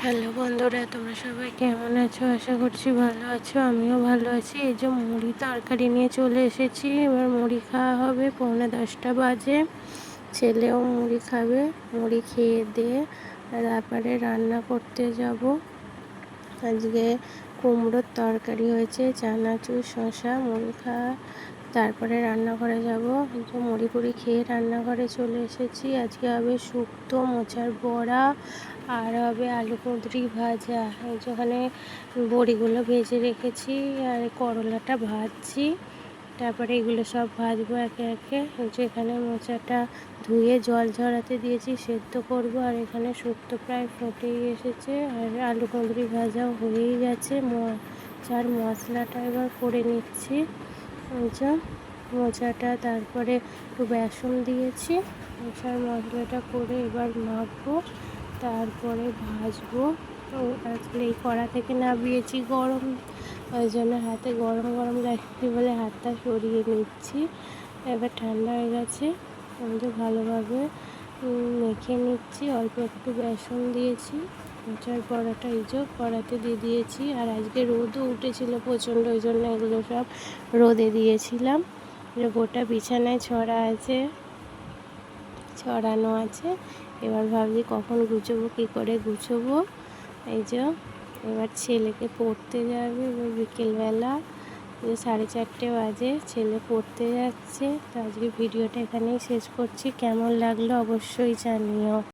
Hello বন্ধুরা, তোমরা সবাই কেমন আছো? আশা করছি ভালো আছো। আমিও ভালো আছি। এই যে মুড়ি তরকারি নিয়ে চলে এসেছি। এবার মুড়ি খাওয়া হবে। 9:45 বাজে। ছেলেও মুড়ি খাবে। মুড়ি খেয়ে দিয়ে তারপরে রান্না করতে যাব। আজকে কুমড়োর তরকারি হয়েছে, চানাচুর, শশা, মুড়ি খাওয়া, তারপরে রান্নাঘরে যাব। মুড়ি ফুড়ি খেয়ে রান্নাঘরে চলে এসেছি। আজকে হবে শুক্তো, মোচার বড়া, আর হবে আলু কুঁদরি ভাজা। এই যেখানে বড়িগুলো ভেজে রেখেছি, আর করলাটা ভাজছি। তারপরে এগুলো সব ভাজবো একে একে। যেখানে মোচাটা ধুয়ে জল ঝরাতে দিয়েছি, সেদ্ধ করব। আর এখানে শুক্তো প্রায় ফুটেই এসেছে, আর আলু কুঁদরি ভাজাও হয়েই গেছে। মোচার মশলাটা এবার করে নিচ্ছি। মোচাটা তারপরে একটু বেসন দিয়েছি। মোচার মশলাটা করে এবার মাখবো, তারপরে ভাজবো। আসলে এই কড়া থেকে নামিয়েছি, গরম, ওই জন্য হাতে গরম গরম লাগছে বলে হাতটা সরিয়ে নিচ্ছি। এবার ঠান্ডা হয়ে গেছে, আমি ভালোভাবে মেখে নিচ্ছি। অল্প একটু বেসন দিয়েছি। মোচার বড়াটা এই যে কড়াতে দিয়ে দিয়েছি। আর আজকে রোদও উঠেছিল প্রচণ্ড, ওই জন্য এগুলো সব রোদে দিয়েছিলাম। গোটা বিছানায় ছড়ানো আছে। এবার ভাবছি কখন গুছোবো, কী করে গুছোবো। এই যে এবার ছেলেকে পড়তে যাবে। এবার বিকেলবেলা 4:30 বাজে, ছেলে পড়তে যাচ্ছে। তো আজকে ভিডিওটা এখানেই শেষ করছি। কেমন লাগলো অবশ্যই জানিও।